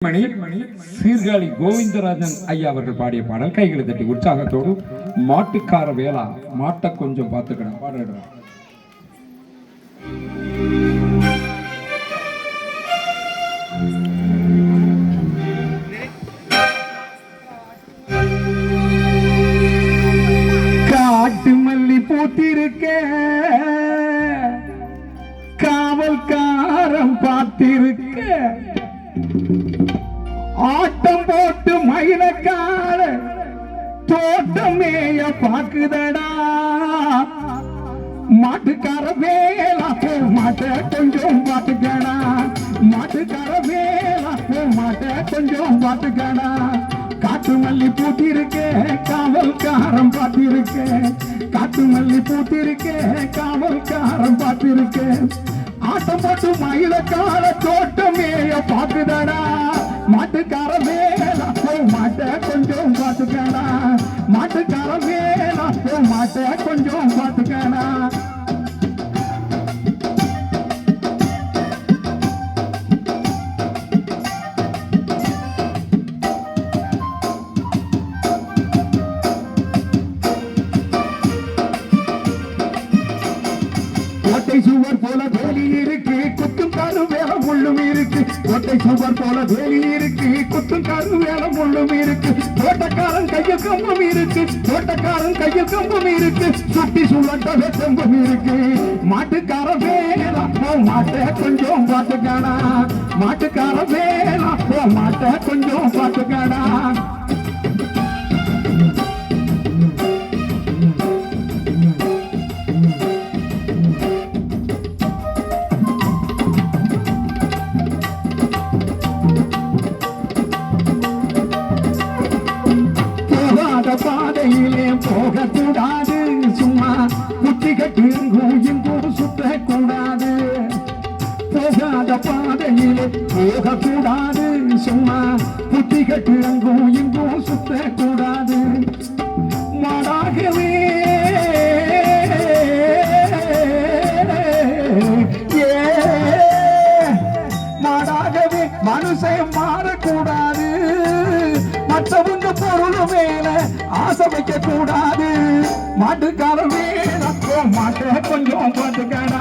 மணி சீர்காழி கோவிந்தராஜன் ஐயா அவர்கள் பாடிய பாடல் கைகளை தட்டி உற்சாகத்தோடு மாட்டுக்கார வேளா மாட்டை கொஞ்சம் பார்த்துக்கணும் பாடுறோம். காட்டு மல்லி பூத்திருக்க காவல்காரம் பார்த்திருக்க ஆட்டம் போட்டு மயிலக்கார தோட்டமேய பாக்குதடா மாட்டுக்கார வேலா மாட்ட கொஞ்சம் பாத்துக்கடா மாட்டுக்கார வேலா மாட்ட கொஞ்சம் பாத்துக்கடா காட்டு மல்லி பூத்திருக்க காவல்காரம் பார்த்திருக்க காட்டு மல்லி பூத்திருக்க காவல்காரம் பார்த்திருக்க ஆட்டம் போட்டு மயிலக்கார தோட்டமேய பாக்குதடா மாட்டுக்கார வேலா மாட்ட கொஞ்சம் பாத்துக்கடா மாட்டுக்கார வேலா மாட்ட கொஞ்சம் பாத்துக்கடா கோட்டை சுவர் போல வேலி இருக்கு குத்தும் காரு வேலை முள்ளும் இருக்கு கோட்டை சுவர் போல வேலி இருக்கு குத்தும் காரு வேலை முள்ளும் இருக்கு தோட்டக்காரன் கையில் கம்பம் இருக்கு தோட்டக்காரன் கையில் கம்பம் இருக்கு சுட்டி சுழட்ட வெச்சம்பம் இருக்கு மாட்டுக்கார வேலா மாட்ட கொஞ்சம் பாத்துக்காடா மாட்டுக்கார வேலா மாட்ட கொஞ்சம் பாத்துக்காடா பாதையிலே போகக்கூடாது சும்மா குத்தி கட்டு இங்கும் சுற்றக்கூடாது போகாத பாதையிலே போகக்கூடாது சும்மா குத்தி கட்டு இங்கும் சுற்றக்கூடாது மாடாகவே மாடாகவே மனுஷன் மாறக்கூடாது மற்றவங்க பொருள் மேல ஆசை வைக்க கூடாது மாட்டுக்கார வேலா மாட்ட கொஞ்சம் பாத்துக்கடா